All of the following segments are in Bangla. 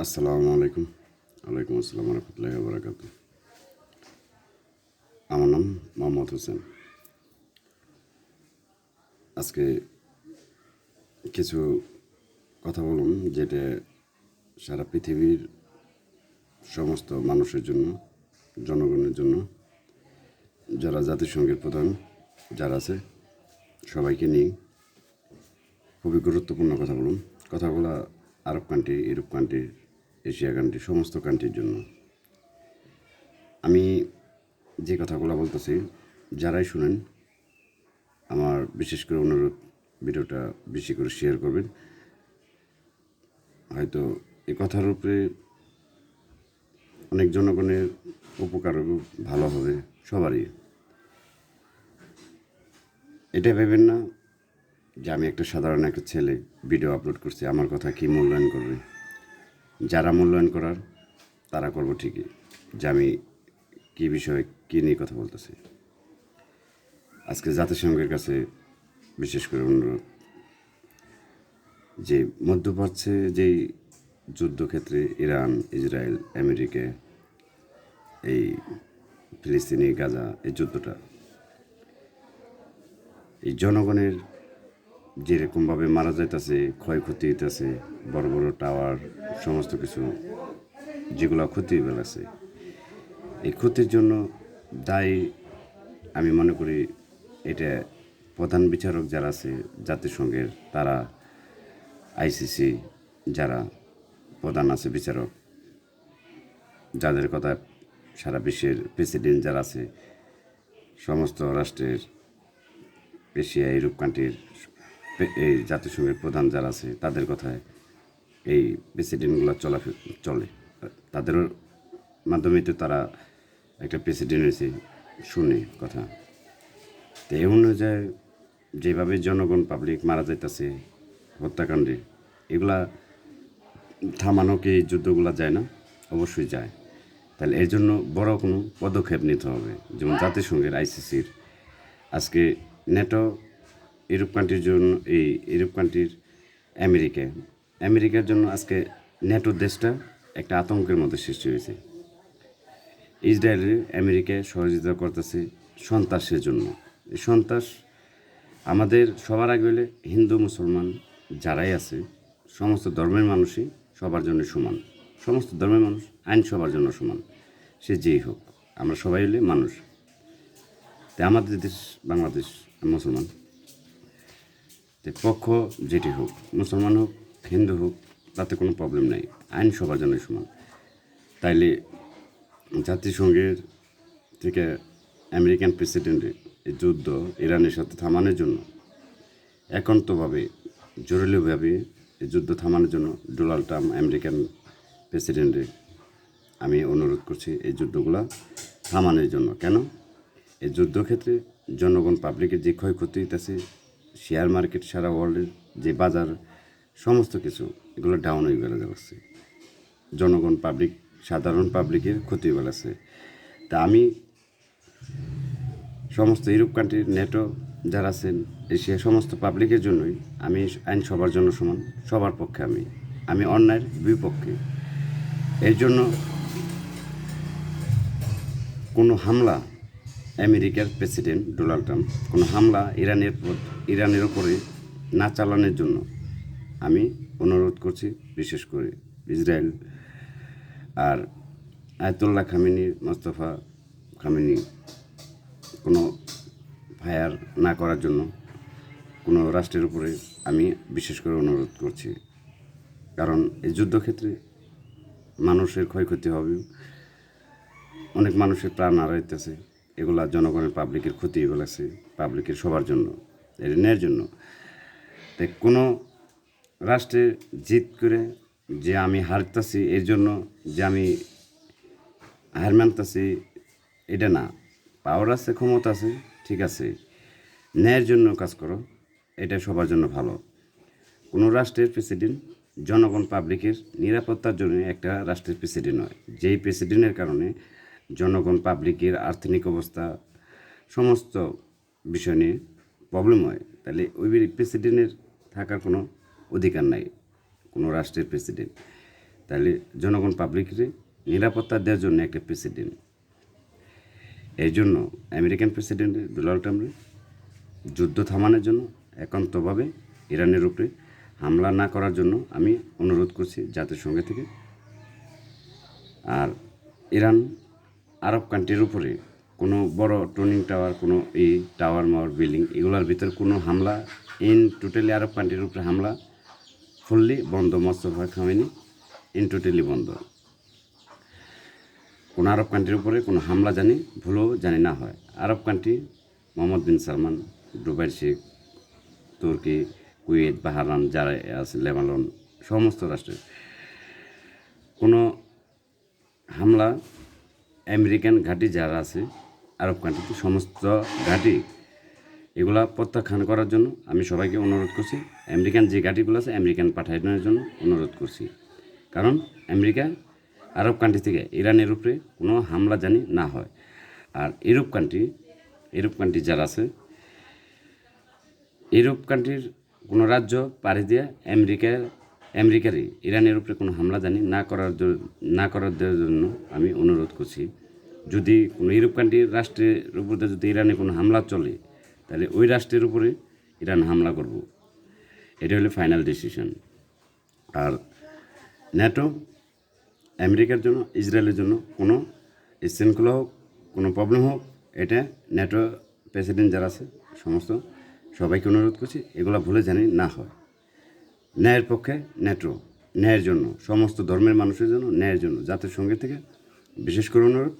আসসালামু আলাইকুম। ওয়ালাইকুম আসসালাম রহমতুল্লাহি বারাকাতু। আমার নাম মোহাম্মদ হোসেন। আজকে কিছু কথা বলুন যেটা সারা পৃথিবীর সমস্ত মানুষের জন্য, জনগণের জন্য, যারা জাতিসংঘের প্রধান যারা আছে সবাইকে নিয়ে খুবই গুরুত্বপূর্ণ কথা বলুন। কথাগুলো আরব country, Europe country, Asia country, সমস্ত কান্ট্রির জন্য। আমি যে কথাগুলো বলতেছি যারাই শুনেন আমার বিশেষ করে অনুরোধ ভিডিওটা বেশি করে শেয়ার করবেন। হয়তো এই কথার উপরে অনেক জনগণের উপকার হবে, ভালো হবে সবারই। এটা ভেবেন না যে আমি একটা সাধারণ একটা ছেলে ভিডিও আপলোড করছি, আমার কথা কি মূল্যায়ন করবে। যারা মূল্যায়ন করার তারা করবো ঠিকই, যে আমি কী বিষয়ে কী নিয়ে কথা বলতেছি। আজকে জাতিসংঘের কাছে বিশেষ করে অনুরোধ, যে মধ্যপ্রাচ্যে যেই যুদ্ধক্ষেত্রে ইরান, ইসরায়েল, আমেরিকা, এই ফিলিস্তিনি, গাজা, এই যুদ্ধটা এই জনগণের যেরকমভাবে মারা যাইতেছে, ক্ষয়ক্ষতি হইতেছে, বড় বড় টাওয়ার, সমস্ত কিছু যেগুলো ক্ষতি ফেলেছে, এই ক্ষতির জন্য দায়ী আমি মনে করি এটা প্রধান বিচারক যারা আছে জাতিসংঘের, তারা আইসিসি যারা প্রধান আছে বিচারক, যাদের কথা সারা বিশ্বের প্রেসিডেন্ট যারা আছে, সমস্ত রাষ্ট্রের, এশিয়া, ইউরোপ কান্ট্রির এই জাতিসংঘের প্রধান যারা আছে, তাদের কথায় এই প্রেসিডেন্টগুলো চলে। তাদের মাধ্যমেই তো তারা একটা প্রেসিডেন্ট হয়েছে, শুনে কথা। তো এই অনুযায়ী যেভাবে জনগণ পাবলিক মারা যাইতেছে হত্যাকাণ্ডে, এগুলা থামানো কি যুদ্ধগুলো যায় না? অবশ্যই যায়। তাহলে এর জন্য বড় কোনো পদক্ষেপ নিতে হবে, যেমন জাতিসংঘের আইসিসির আজকে নেটো, ইউরোপ কান্ট্রির জন্য এই ইউরোপ কান্ট্রির আমেরিকার জন্য আজকে নেটো দেশটা একটা আতঙ্কের মধ্যে সৃষ্টি হয়েছে। ইসরায়েলের আমেরিকায় সহযোগিতা করতেছে সন্ত্রাসের জন্য। এই সন্ত্রাস আমাদের সবার আগে হলে হিন্দু মুসলমান যারাই আছে, সমস্ত ধর্মের মানুষই সবার জন্য সমান। সমস্ত ধর্মের মানুষ, আইন সবার জন্য সমান, সে যেই হোক, আমরা সবাই হলে মানুষ। তাই আমাদের দেশ বাংলাদেশ, মুসলমান, তাই পক্ষ যেটি হোক, মুসলমান হোক, হিন্দু হোক, তাতে কোনো প্রবলেম নাই, আইন সবার জন্য সমান। তাইলে জাতিসংঘের থেকে আমেরিকান প্রেসিডেন্টের এই যুদ্ধ ইরানের সাথে থামানোর জন্য একান্তভাবে, জরুরিভাবে এই যুদ্ধ থামানোর জন্য ডোনাল্ড ট্রাম্প আমেরিকান প্রেসিডেন্টের আমি অনুরোধ করছি এই যুদ্ধগুলো থামানোর জন্য। কেন? এই যুদ্ধক্ষেত্রে জনগণ পাবলিকের যে ক্ষয়ক্ষতি হইতেছে, শেয়ার মার্কেট, সারা ওয়ার্ল্ডের যে বাজার, সমস্ত কিছু এগুলো ডাউন হয়ে গেলে যাচ্ছে, জনগণ পাবলিক, সাধারণ পাবলিকের ক্ষতি হয়ে গেছে। তা আমি সমস্ত ইউরোপ কান্ট্রির, নেটো যারা আছেন, এশিয়া, সমস্ত পাবলিকের জন্যই আমি আইন সবার জন্য সমান, সবার পক্ষে আমি অন্যায়ের বিপক্ষে। এর জন্য কোনো হামলা, আমেরিকার প্রেসিডেন্ট ডোনাল্ড ট্রাম্প কোনো হামলা ইরানের ওপরে না চালানোর জন্য আমি অনুরোধ করছি, বিশেষ করে ইসরায়েল আর আয়াতুল্লাহ খামেনি, মোস্তফা খামেনি কোনো ফায়ার না করার জন্য কোনো রাষ্ট্রের উপরে আমি বিশেষ করে অনুরোধ করছি। কারণ এই যুদ্ধক্ষেত্রে মানুষের ক্ষয়ক্ষতি হবে, অনেক মানুষের প্রাণ হারাইতেছে, এগুলা জনগণের, পাবলিকের ক্ষতি বলেছে, পাবলিকের সবার জন্য, এর ন্যায়ের জন্য। তাই কোনো রাষ্ট্রে জিত করে যে আমি হারতেছি, এর জন্য যে আমি হার মানতেছি, এটা না। পাওয়ার আছে, ক্ষমতা আছে, ঠিক আছে, ন্যায়ের জন্য কাজ করো, এটা সবার জন্য ভালো। কোনো রাষ্ট্রের প্রেসিডেন্ট জনগণ পাবলিকের নিরাপত্তার জন্য একটা রাষ্ট্রের প্রেসিডেন্ট হয়, যেই প্রেসিডেন্টের কারণে জনগণ পাবলিকের আর্থিক অবস্থা, সমস্ত বিষয় নিয়ে প্রবলেম হয়, তাহলে ওই প্রেসিডেন্টের থাকার কোনো অধিকার নাই, কোনো রাষ্ট্রের প্রেসিডেন্ট। তাহলে জনগণ পাবলিকের নিরাপত্তা দেওয়ার জন্য একটা প্রেসিডেন্ট। এই জন্য আমেরিকান প্রেসিডেন্ট ডোনাল্ড ট্রাম্পের যুদ্ধ থামানোর জন্য একান্তভাবে ইরানের উপরে হামলা না করার জন্য আমি অনুরোধ করছি জাতিসংঘ থেকে। আর ইরান আরব কান্ট্রির উপরে কোনো বড় টর্নিং টাওয়ার, কোনো এই টাওয়ার মাওয়ার বিল্ডিং এগুলোর ভিতরে কোনো হামলা টোটালি আরব কান্ট্রির উপরে হামলা ফুললি বন্ধ। মোস্তফা খামেনি টোটালি বন্ধ। কোনো আরব কান্ট্রির উপরে কোনো হামলা ভুলেও না হয়। আরব কান্ট্রি মোহাম্মদ বিন সালমান, দুবাই শেখ, তুর্কি, কুয়েত, বাহরাইন যারা আছে, লেবানন, সমস্ত রাষ্ট্রের কোনো হামলা আমেরিকান ঘাঁটি যারা আছে আরব কান্ট্রিতে সমস্ত ঘাঁটি এগুলা প্রত্যাখ্যান করার জন্য আমি সবাইকে অনুরোধ করছি। আমেরিকান যে ঘাঁটিগুলো আছে আমেরিকান পাঠানোর জন্য অনুরোধ করছি। কারণ আমেরিকা আরব কান্ট্রি থেকে ইরানের উপরে কোনো হামলা না হয়। আর ইউরোপ কান্ট্রি যারা আছে, ইউরোপ কান্ট্রির কোনো রাজ্য পাড়ি দিয়ে আমেরিকারই ইরানের উপরে কোনো হামলা না করার জন্য আমি অনুরোধ করছি। যদি কোনো ইউরোপ কান্ট্রির রাষ্ট্রের উপরে যদি ইরানে কোনো হামলা চলে, তাহলে ওই রাষ্ট্রের উপরে ইরান হামলা করব। এটা হলো ফাইনাল ডিসিশন। আর ন্যাটো আমেরিকার জন্য, ইসরায়েলের জন্য কোনো শৃঙ্খলা হোক, কোনো প্রবলেম হোক, এটা ন্যাটো প্রেসিডেন্ট যারা আছে সমস্ত সবাইকে অনুরোধ করছি এগুলো ভুলে না হয়। ন্যায়ের পক্ষে ন্যাটো, ন্যায়ের জন্য, সমস্ত ধর্মের মানুষের জন্য ন্যায়ের জন্য জাতিসংঘ থেকে বিশেষ করে অনুরোধ,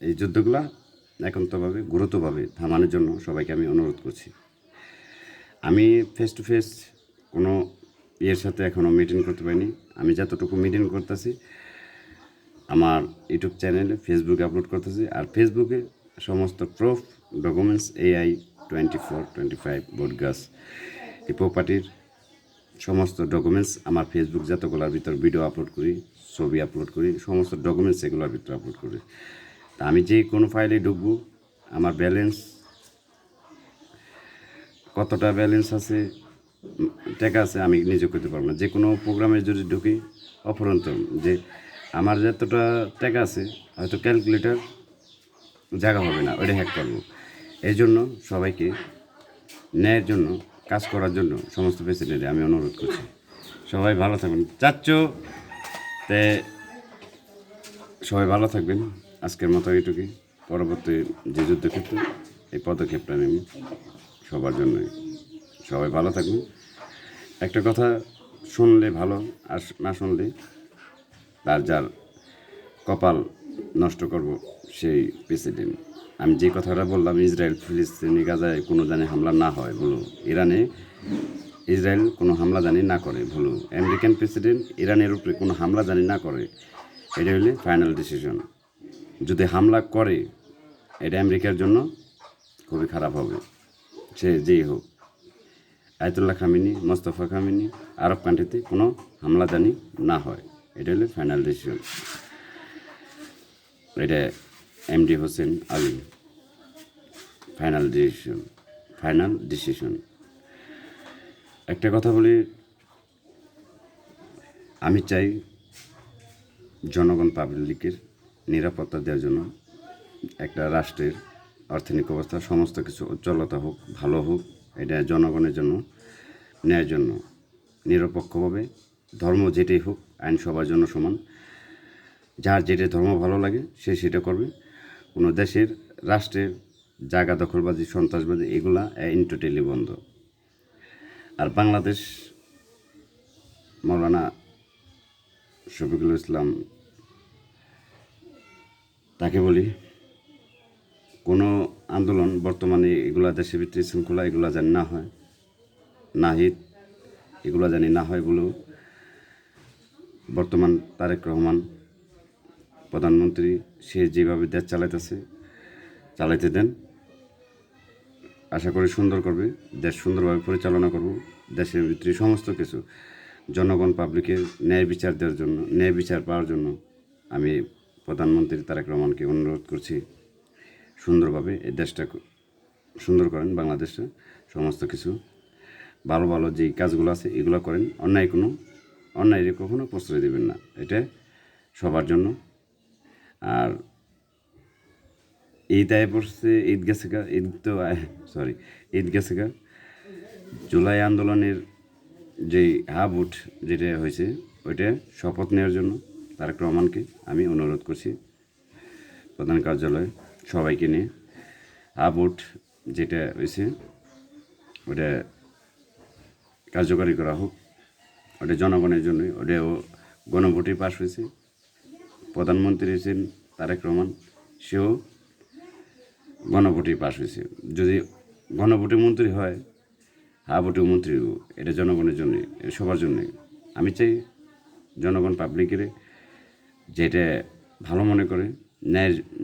এই যুদ্ধগুলা একান্তভাবে গুরুত্বভাবে থামানোর জন্য সবাইকে আমি অনুরোধ করছি। আমি ফেস টু ফেস কোনো ইয়ের সাথে এখনও মিটিং করতে পারিনি। আমি যতটুকু মিটিং করতেছি আমার ইউটিউব চ্যানেলে, ফেসবুকে আপলোড করতেছি। আর ফেসবুকে সমস্ত প্রুফ, ডকুমেন্টস, AI 24, 25 বোটগাছ এই প্রপার্টির সমস্ত ডকুমেন্টস আমার ফেসবুক যতগুলোর ভিতর ভিডিও আপলোড করি, ছবি আপলোড করি, সমস্ত ডকুমেন্টস এগুলোর ভিতরে আপলোড করি। তা আমি যে কোনো ফাইলে ঢুকবো, আমার ব্যালেন্স কতটা ব্যালেন্স আছে, টাকা আছে, আমি নিজে করতে পারবো না। যে কোনো প্রোগ্রামে যদি ঢুকি অপরন্ত যে আমার যতটা টাকা আছে হয়তো ক্যালকুলেটার জায়গা হবে না, ওইটা হ্যাক করবো। এই জন্য সবাইকে ন্যায়ের জন্য কাজ করার জন্য সমস্ত প্রেসিডেন্টে আমি অনুরোধ করছি। সবাই ভালো থাকবেন তে সবাই ভালো থাকবেন। আজকের মতো এইটুকুই। পরবর্তী যে যুদ্ধক্ষেত্রে এই পদক্ষেপটা নেব সবার জন্যই। সবাই ভালো থাকবেন। একটা কথা শুনলে ভালো, আর না শুনলে তার যার কপাল নষ্ট করব সেই প্রেসিডেন্ট। আমি যে কথাটা বললাম, ইসরায়েল ফিলিস্তিনি গাজায় কোনো হামলা না হয় বলো, ইরানে ইসরায়েল কোনো হামলা না করে বলো, আমেরিকান প্রেসিডেন্ট ইরানের উপরে কোনো হামলা না করে, এটা হলে ফাইনাল ডিসিশন। যদি হামলা করে এটা আমেরিকার জন্য খুবই খারাপ হবে, সে যেই হোক। আয়াতুল্লাহ খামেনি, মোস্তফা খামেনি, আরব কান্ট্রিতে কোনো হামলা না হয়, এটা হলে ফাইনাল ডিসিশন। এটা MD Hossain Ali final decision. একটা কথা বলি, আমি চাই জনগণ পাবলিকের নিরাপত্তা দেওয়ার জন্য একটা রাষ্ট্রের অর্থনৈতিক অবস্থা সমস্ত কিছু উজ্জ্বলতা হোক, ভালো হোক। এটা জনগণের জন্য, ন্যায়ের জন্য, নিরপেক্ষভাবে ধর্ম যেটাই হোক, আইন সবার জন্য সমান। যার যেটা ধর্ম ভালো লাগে সে সেটা করবে। কোনো দেশের, রাষ্ট্রের জায়গা দখলবাজি, সন্ত্রাসবাজি এগুলা টোটালি বন্ধ। আর বাংলাদেশ মৌলানা শফিকুল ইসলাম তাকে বলি, কোনো আন্দোলন বর্তমানে এগুলা দেশের ভিত্তি শৃঙ্খলা এগুলা না হয়, নাহিদ এগুলা না হয় বলেও বর্তমান তারেক রহমান প্রধানমন্ত্রী, সে যেভাবে দেশ চালাইতে দেন। আশা করি সুন্দর করবে, দেশ সুন্দরভাবে পরিচালনা করব। দেশের ভিতরে সমস্ত কিছু জনগণ পাবলিকের ন্যায় বিচার দেওয়ার জন্য, ন্যায় বিচার পাওয়ার জন্য আমি প্রধানমন্ত্রী তারেক রহমানকে অনুরোধ করছি সুন্দরভাবে এই দেশটা সুন্দর করেন, বাংলাদেশটা সমস্ত কিছু ভালো ভালো যেই কাজগুলো আছে এগুলো করেন, অন্যায় কোনো অন্যায়ের কখনো প্রশ্রয় দেবেন না। এটা সবার জন্য। আর ঈদ আয় পড়ছে, ঈদ গেছে গা, ঈদ গেছে গা। জুলাই আন্দোলনের যেই হাবুট যেটা হয়েছে ওইটা শপথ নেওয়ার জন্য তারেক রহমানকে আমি অনুরোধ করছি, প্রধান কার্যালয়ে সবাইকে নিয়ে হাবুট যেটা হয়েছে ওটা কার্যকরী করা হোক। ওটা জনগণের জন্যই, ওটাও গণভোটে পাশ হয়েছে। প্রধানমন্ত্রী হয়েছেন তারেক রহমান, সেও গণভোটে পাশ হয়েছে। যদি গণভোটে মন্ত্রী হয়, হাবুটেও মন্ত্রী, এটা জনগণের জন্যই, সবার জন্যই। আমি চাই জনগণ পাবলিকের যেটা ভালো মনে করে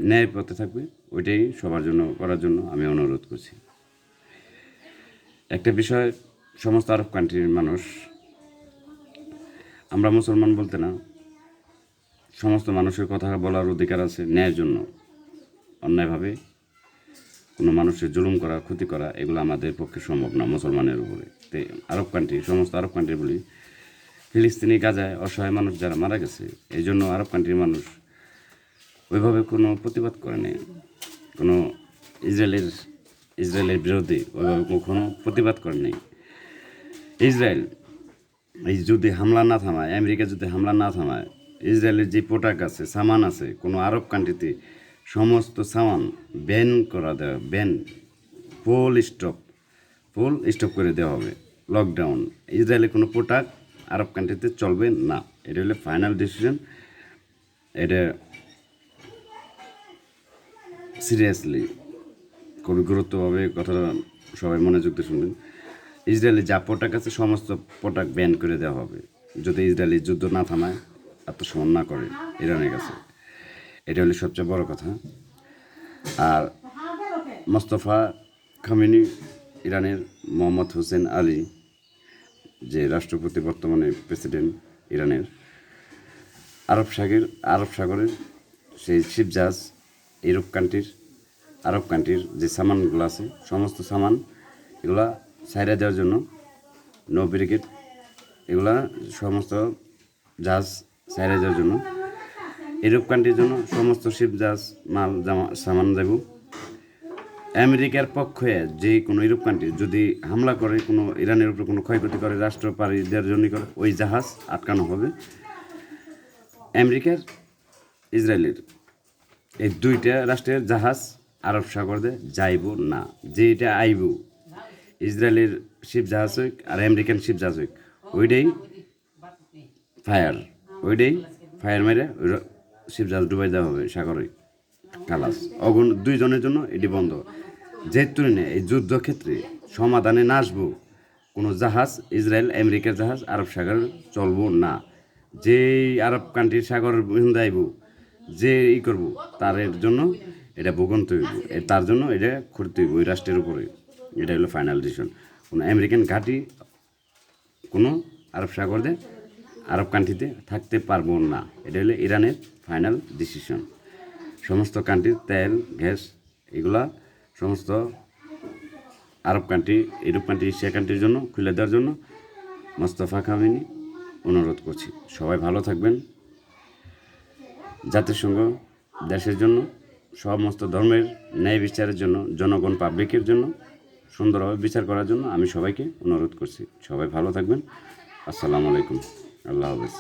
ন্যায় পথে থাকবে, ওইটাই সবার জন্য করার জন্য আমি অনুরোধ করছি। একটা বিষয়, সমস্ত আরব কান্ট্রির মানুষ, আমরা মুসলমান বলতে না, সমস্ত মানুষের কথা বলার অধিকার আছে ন্যায়ের জন্য। অন্যায়ভাবে কোনো মানুষের জুলুম করা, ক্ষতি করা, এগুলো আমাদের পক্ষে সম্ভব না মুসলমানের উপরে। তো আরব কান্ট্রি, সমস্ত আরব কান্ট্রি বলি, ফিলিস্তিনি গাজায় অসহায় মানুষ যারা মারা গেছে, এই জন্য আরব কান্ট্রির মানুষ ওইভাবে কোনো প্রতিবাদ করেনি। কোনো ইসরায়েলের বিরুদ্ধে ওইভাবে কখনো প্রতিবাদ করেনি। ইসরায়েল এই যদি হামলা না থামায়, আমেরিকা যদি হামলা না থামায়, ইসরায়েলের যে প্রোডাক্ট আছে, সামান আছে, কোনো আরব কান্ট্রিতে সমস্ত সামান ব্যান করা দেওয়া, ফুল স্টপ করে দেওয়া হবে, লকডাউন। ইসরায়েলের কোনো প্রোডাক্ট আরব কান্ট্রিতে চলবে না। এটা হলো ফাইনাল ডিসিশন। এটা সিরিয়াসলি, খুবই গুরুত্বভাবে কথাটা সবাই মনোযোগ দিয়ে শুনবেন। ইসরায়েলের যা প্রোডাক্ট আছে সমস্ত প্রোডাক্ট ব্যান করে দেওয়া হবে, যদি ইসরায়েলের যুদ্ধ না থামায়, আত্মসমর্পণ না করে ইরানের কাছে। এটা হলো সবচেয়ে বড় কথা। আর মোস্তফা খামেনি, ইরানের মোহাম্মদ হোসেন আলী, যে রাষ্ট্রপতি, বর্তমানে প্রেসিডেন্ট ইরানের, আরব সাগরের সেই শিপ জাহাজ, আরব কান্ট্রির যে সামানগুলো আছে, সমস্ত সামান এগুলা সাইরা দেওয়ার জন্য, নৌ ব্রিগেড এগুলা সমস্ত জাহাজ সাইরা দেওয়ার জন্য, ইউরোপ কান্ট্রির জন্য সমস্ত শিপ জাহাজ সামান যাব। আমেরিকার পক্ষে যে কোনো ইউরোপ কান্ট্রি যদি হামলা করে, কোনো ইরানের উপর কোনো ক্ষয়ক্ষতি করে, রাষ্ট্র পারি দেওয়ার জন্য করে, ওই জাহাজ আটকানো হবে। আমেরিকার, ইসরায়েলের এই দুইটা রাষ্ট্রের জাহাজ আরব সাগরে যাইব না। যেটা আইব, ইসরায়েলের শিপ জাহাজ হোক আর আমেরিকান শিপ জাহাজ হোক, ওইটাই ফায়ার মেরে ওই শিপ জাহাজ ডুবাই দেওয়া হবে সাগরে, খালাস। দুইজনের জন্য এটি বন্ধ। যেহেতু এই যুদ্ধক্ষেত্রে সমাধানে না আসবো কোনো জাহাজ, ইসরায়েল আমেরিকার জাহাজ আরব সাগরে চলবো না। যেই আরব কান্ট্রির সাগর আইব, যে করবো, তার জন্য এটা ভোগান্ত হইব, তার জন্য এটা করতে হইব ওই রাষ্ট্রের উপরে। এটা হলো ফাইনাল ডিসিশন। কোনো আমেরিকান ঘাঁটি কোনো আরব সাগরে, আরব কান্ট্রিতে থাকতে পারবো না। এটা হলো ইরানের ফাইনাল ডিসিশন। সমস্ত কান্ট্রির তেল, গ্যাস এগুলা সমস্ত আরব কান্ট্রি, ইউরোপ কান্ট্রি, এশিয়া কান্ট্রির জন্য খুলে দেওয়ার জন্য মোস্তফা খামেনি অনুরোধ করছি। সবাই ভালো থাকবেন। জাতিসংঘ দেশের জন্য, সমস্ত ধর্মের ন্যায় বিচারের জন্য, জনগণ পাবলিকের জন্য সুন্দরভাবে বিচার করার জন্য আমি সবাইকে অনুরোধ করছি। সবাই ভালো থাকবেন। আসসালামু আলাইকুম। আল্লাহ হাফেজ।